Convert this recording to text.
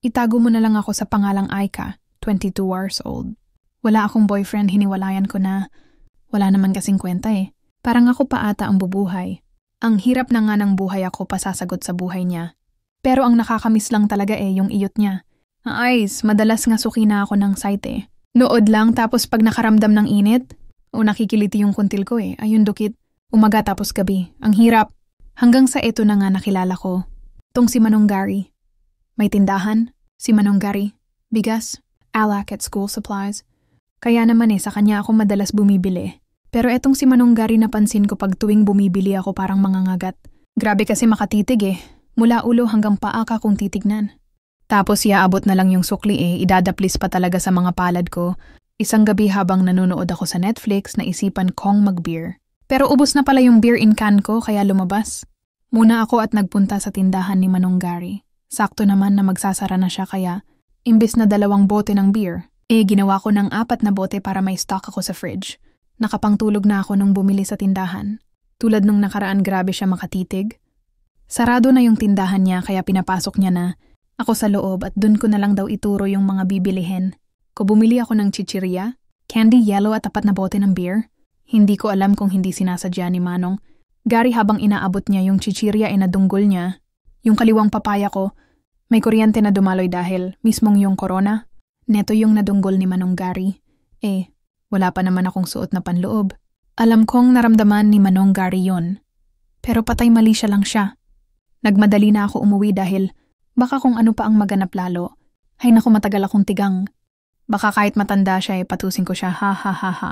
Itago mo na lang ako sa pangalang Aika, 22 years old. Wala akong boyfriend, hiniwalayan ko na. Wala naman kasing kwenta eh. Parang ako pa ata ang bubuhay. Ang hirap na nga ng buhay ako pasasagot sa buhay niya. Pero ang nakakamiss lang talaga yung iyot niya. Ayos, madalas nga suki na ako ng site eh. Nood lang tapos pag nakaramdam ng init, o nakikiliti yung kuntil ko ayun dukit. Umaga tapos gabi. Ang hirap. Hanggang sa eto na nga nakilala ko. Tong si Manong Gary. May tindahan, si Manong Gary. Bigas, alak at school supplies. Kaya naman sa kanya ako madalas bumibili. Pero etong si Manong Gary napansin ko pag tuwing bumibili ako parang mangangagat. Grabe kasi makatitig Mula ulo hanggang paa ka kung titignan. Tapos iaabot na lang yung sukli idadaplis pa talaga sa mga palad ko. Isang gabi habang nanonood ako sa Netflix, naisipan kong mag-beer. Pero ubos na pala yung beer in can ko kaya lumabas. Muna ako at nagpunta sa tindahan ni Manong Gary. Sakto naman na magsasara na siya kaya imbes na 2 bote ng beer, ginawa ko ng 4 na bote para may stock ako sa fridge. Nakapangtulog na ako nung bumili sa tindahan. Tulad nung nakaraan grabe siya makatitig. Sarado na yung tindahan niya kaya pinapasok niya na ako sa loob at dun ko na lang daw ituro yung mga bibilihin. Bumili ako ng chichirya, candy yellow at 4 na bote ng beer. Hindi ko alam kung hindi sinasadya ni Manong. Gary habang inaabot niya yung chichirya nadunggol niya. Yung kaliwang papaya ko, may kuryente na dumaloy dahil mismong yung corona. Neto yung nadunggol ni Manong Gary. Wala pa naman akong suot na panloob. Alam kong naramdaman ni Manong Gary yon. Pero patay mali siya lang siya. Nagmadali na ako umuwi dahil baka kung ano pa ang maganap lalo. Hay naku matagal akong tigang. Baka kahit matanda siya patusin ko siya ha ha ha ha.